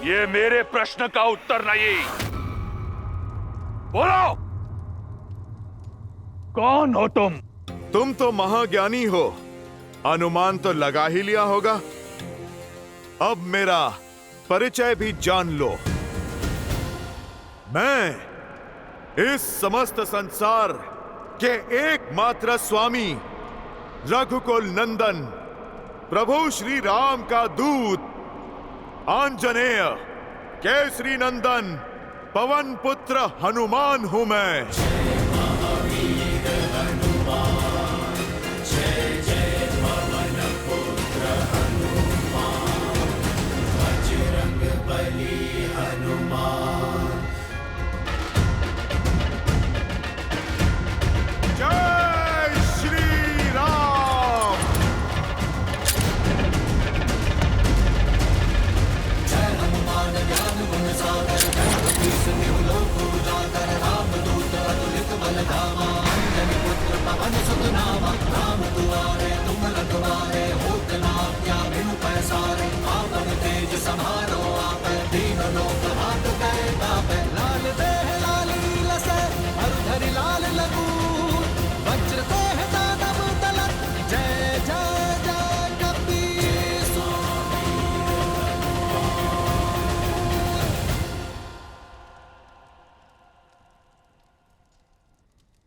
ये मेरे प्रश्न का उत्तर नहीं। बोलो, कौन हो तुम? तुम तो महाज्ञानी हो, अनुमान तो लगा ही लिया होगा। अब मेरा परिचय भी जान लो। मैं इस समस्त संसार के एकमात्र स्वामी रघुकुल नंदन प्रभु श्री राम का दूत आंजनेय केसरी नंदन पवन पुत्र हनुमान हूं मैं। जय श्री राम।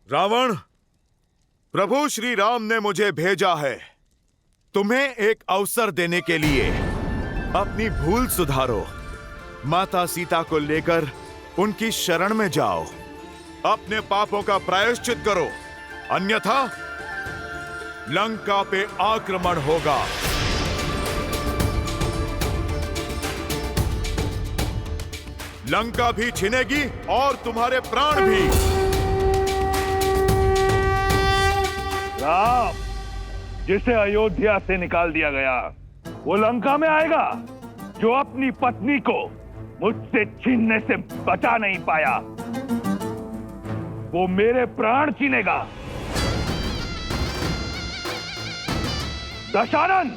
रावण, प्रभु श्री राम ने मुझे भेजा है तुम्हें एक अवसर देने के लिए। अपनी भूल सुधारो, माता सीता को लेकर उनकी शरण में जाओ, अपने पापों का प्रायश्चित करो, अन्यथा लंका पे आक्रमण होगा। लंका भी छिनेगी और तुम्हारे प्राण भी। राम, जिसे अयोध्या से निकाल दिया गया, वो लंका में आएगा? जो अपनी पत्नी को मुझसे छीनने से बचा नहीं पाया, वो मेरे प्राण छीनेगा। दशानन,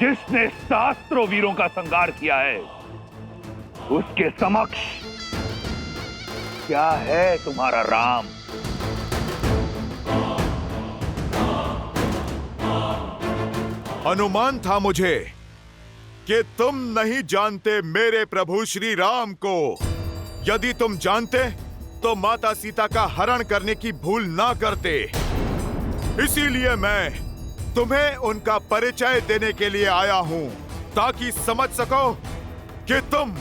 जिसने सहस्त्रों वीरों का संहार किया है, उसके समक्ष क्या है तुम्हारा राम? अनुमान था मुझे कि तुम नहीं जानते मेरे प्रभु श्री राम को। यदि तुम जानते तो माता सीता का हरण करने की भूल ना करते। इसीलिए मैं तुम्हें उनका परिचय देने के लिए आया हूं, ताकि समझ सको कि तुम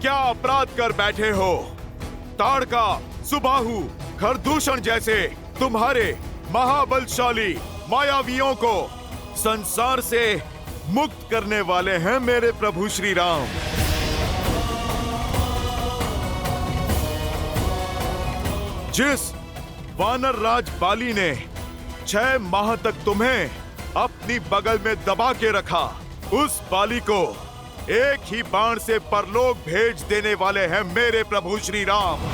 क्या अपराध कर बैठे हो। ताड़का, सुबाहु, खरदूषण जैसे तुम्हारे महाबलशाली मायावियों को संसार से मुक्त करने वाले हैं मेरे प्रभु श्री राम। जिस वानर राज बाली ने 6 माह तक तुम्हें अपनी बगल में दबा के रखा, उस बाली को एक ही बाण से परलोक भेज देने वाले हैं मेरे प्रभु श्री राम।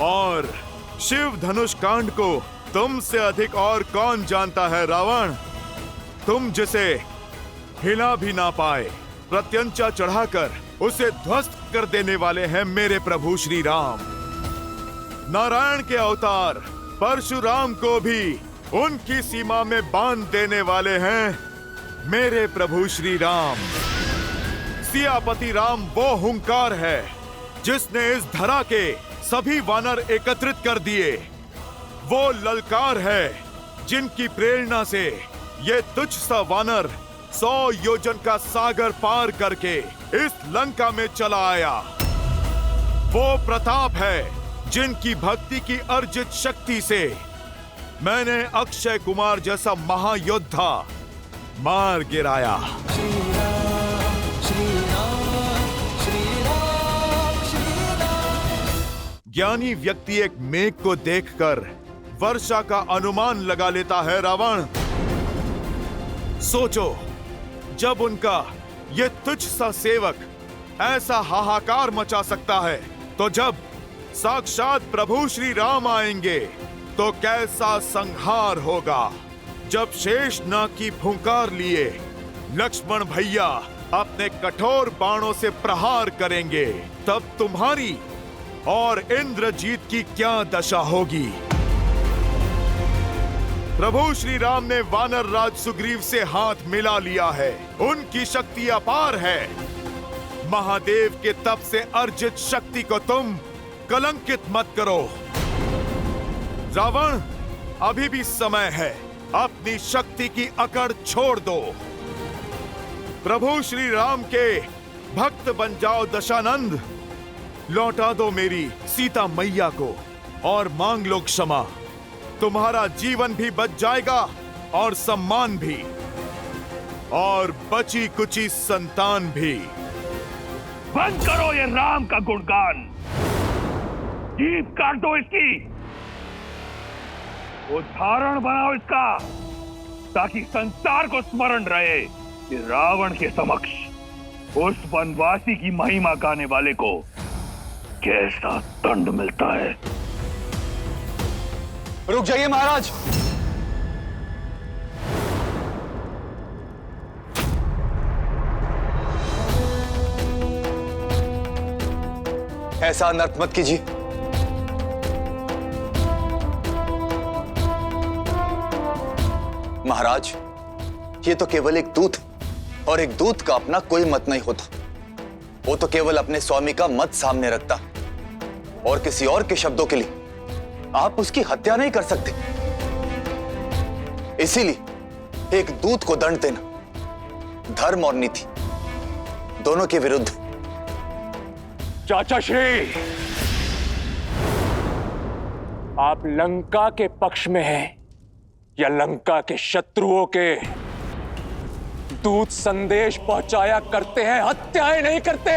और शिव धनुष कांड को तुमसे अधिक और कौन जानता है रावण? तुम जिसे हिला भी ना पाए, प्रत्यंचा चढ़ाकर उसे ध्वस्त कर देने वाले हैं मेरे प्रभु श्री राम। नारायण के अवतार परशुराम को भी उनकी सीमा में बांध देने वाले हैं मेरे प्रभु श्री राम। सियापति राम वो हुंकार है जिसने इस धरा के सभी वानर एकत्रित कर दिए। वो ललकार है जिनकी प्रेरणा से ये तुच्छ सा वानर 100 योजन का सागर पार करके इस लंका में चला आया। वो प्रताप है जिनकी भक्ति की अर्जित शक्ति से मैंने अक्षय कुमार जैसा महायोद्धा मार गिराया। ज्ञानी व्यक्ति एक मेघ को देखकर वर्षा का अनुमान लगा लेता है रावण। सोचो, जब उनका ये तुच्छ सा सेवक ऐसा हाहाकार मचा सकता है, तो जब साक्षात प्रभु श्री राम आएंगे तो कैसा संहार होगा। जब शेष नाग की फुंकार लिए लक्ष्मण भैया अपने कठोर बाणों से प्रहार करेंगे, तब तुम्हारी और इंद्रजीत की क्या दशा होगी। प्रभु श्री राम ने वानर राज सुग्रीव से हाथ मिला लिया है। उनकी शक्ति अपार है। महादेव के तप से अर्जित शक्ति को तुम कलंकित मत करो। रावण, अभी भी समय है, अपनी शक्ति की अकड़ छोड़ दो। प्रभु श्री राम के भक्त बन जाओ दशानंद। लौटा दो मेरी सीता मैया को और मांग लो क्षमा। तुम्हारा जीवन भी बच जाएगा और सम्मान भी, और बची कुची संतान भी। बंद करो ये राम का गुणगान, जीभ काट दो इसकी, उदाहरण बनाओ इसका, ताकि संसार को स्मरण रहे कि रावण के समक्ष उस वनवासी की महिमा गाने वाले को कैसा दंड मिलता है। रुक जाइए महाराज। ऐसा अनर्थ मत कीजिए। महाराज, ये तो केवल एक दूत, और एक दूत का अपना कोई मत नहीं होता। वो तो केवल अपने स्वामी का मत सामने रखता, और किसी और के शब्दों के लिए आप उसकी हत्या नहीं कर सकते। इसीलिए एक दूत को दंड देना धर्म और नीति दोनों के विरुद्ध। चाचा श्री, आप लंका के पक्ष में हैं या लंका के शत्रुओं के? दूत संदेश पहुंचाया करते हैं, हत्याएं नहीं करते।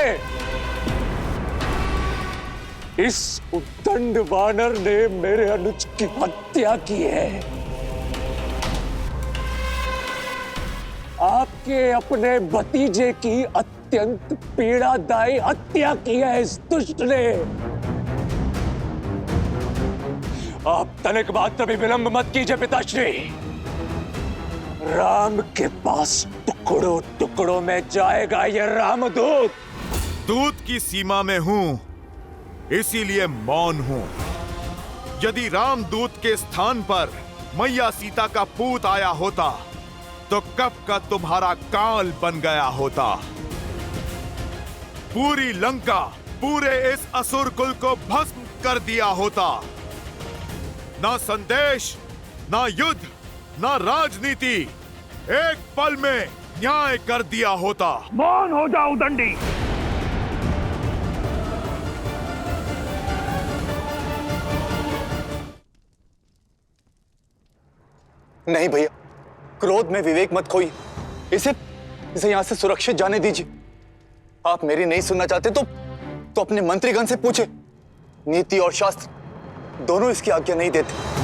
इस उद्दंड वानर ने मेरे अनुज की हत्या की है। आपके अपने भतीजे की अत्यंत पीड़ादायी हत्या की है इस दुष्ट ने। आप तनिक मात्र भी विलंब मत कीजिए पिताश्री। राम के पास टुकड़ों टुकड़ों में जाएगा ये रामदूत। दूत की सीमा में हूं, इसीलिए मौन हूं। यदि रामदूत के स्थान पर मैया सीता का पूत आया होता तो कब का तुम्हारा काल बन गया होता। पूरी लंका, पूरे इस असुर कुल को भस्म कर दिया होता। ना संदेश, ना युद्ध, ना राजनीति, एक पल में न्याय कर दिया होता। मौन हो जाओ दंडी। नहीं भैया, क्रोध में विवेक मत खोइए। इसे यहां से सुरक्षित जाने दीजिए। आप मेरी नहीं सुनना चाहते तो अपने मंत्रीगण से पूछे। नीति और शास्त्र दोनों इसकी आज्ञा नहीं देते।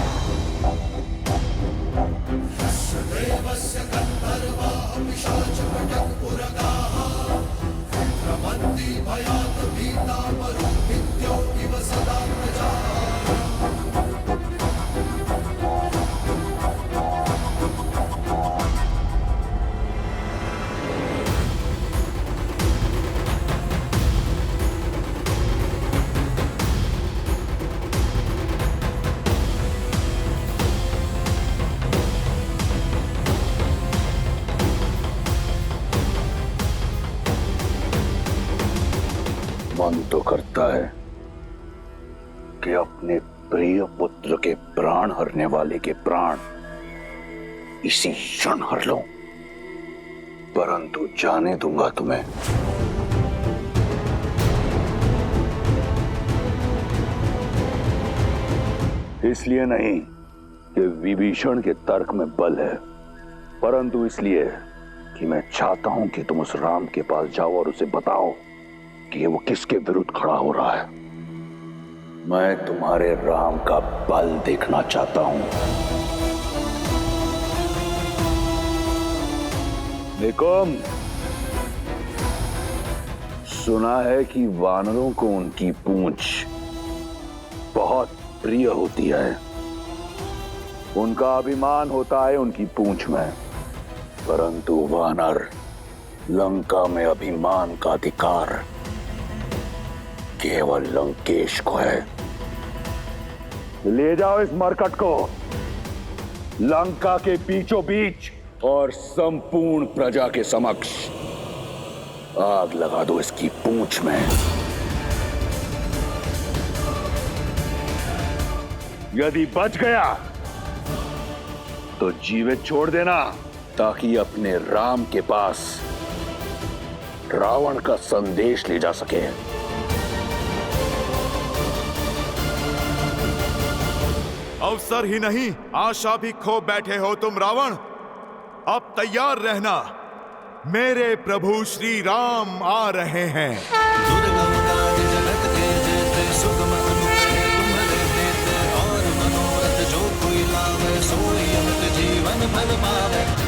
मन तो करता है कि अपने प्रिय पुत्र के प्राण हरने वाले के प्राण इसी क्षण हर लूं, परंतु जाने दूंगा तुम्हें। इसलिए नहीं कि विभीषण के तर्क में बल है, परंतु इसलिए कि मैं चाहता हूं कि तुम उस राम के पास जाओ और उसे बताओ कि वो किसके विरुद्ध खड़ा हो रहा है। मैं तुम्हारे राम का बल देखना चाहता हूं। निकुम, सुना है कि वानरों को उनकी पूंछ बहुत प्रिय होती है। उनका अभिमान होता है उनकी पूंछ में, परंतु वानर, लंका में अभिमान का अधिकार केवल लंकेश को है। ले जाओ इस मरकट को लंका के बीचों बीच और संपूर्ण प्रजा के समक्ष आग लगा दो इसकी पूंछ में। यदि बच गया तो जीवित छोड़ देना, ताकि अपने राम के पास रावण का संदेश ले जा सके। अवसर ही नहीं, आशा भी खो बैठे हो तुम रावण। अब तैयार रहना, मेरे प्रभु श्री राम आ रहे हैं। दुर्गम काज जगत के जेते, सुगम अनुग्रह तुम्हारे देते, और मनोरथ जो कोई लावे, सोई अमित जीवन फल पावे।